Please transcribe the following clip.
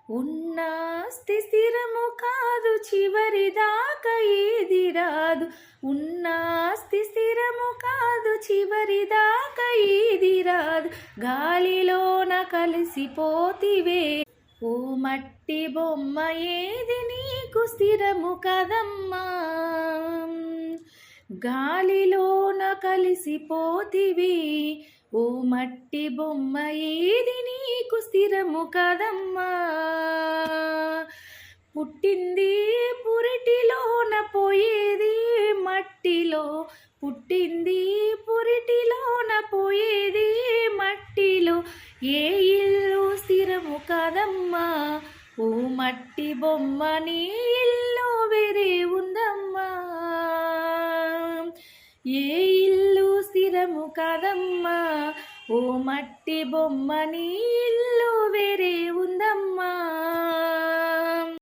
ఉన్నాస్తి స్థిరము కాదు చివరిదాకా ఏది రాదు. ఉన్నాస్తి స్థిరము కాదు చివరిదాకా ఏది రాదు. గాలిలోన కలిసిపోతివే ఓ మట్టి బొమ్మ ఏది నీకు స్థిరము కదమ్మా. గాలిలోన కలిసిపోతివి ఓ మట్టి బొమ్మ ఏది నీకు స్థిరము కదమ్మా. పుట్టింది పురిటిలోన పోయేది మట్టిలో, పుట్టింది పురిటిలోన పోయేది మట్టిలో. ఏ ఇల్లు స్థిరము కదమ్మా ఓ మట్టి బొమ్మ, నీ ఇల్లు వేరే ఉందమ్మా. ఏ ఇల్లు స్థిరము కదమ్మా ఓ మట్టి బొమ్మ, నీ ఇల్లు వేరే ఉందమ్మా.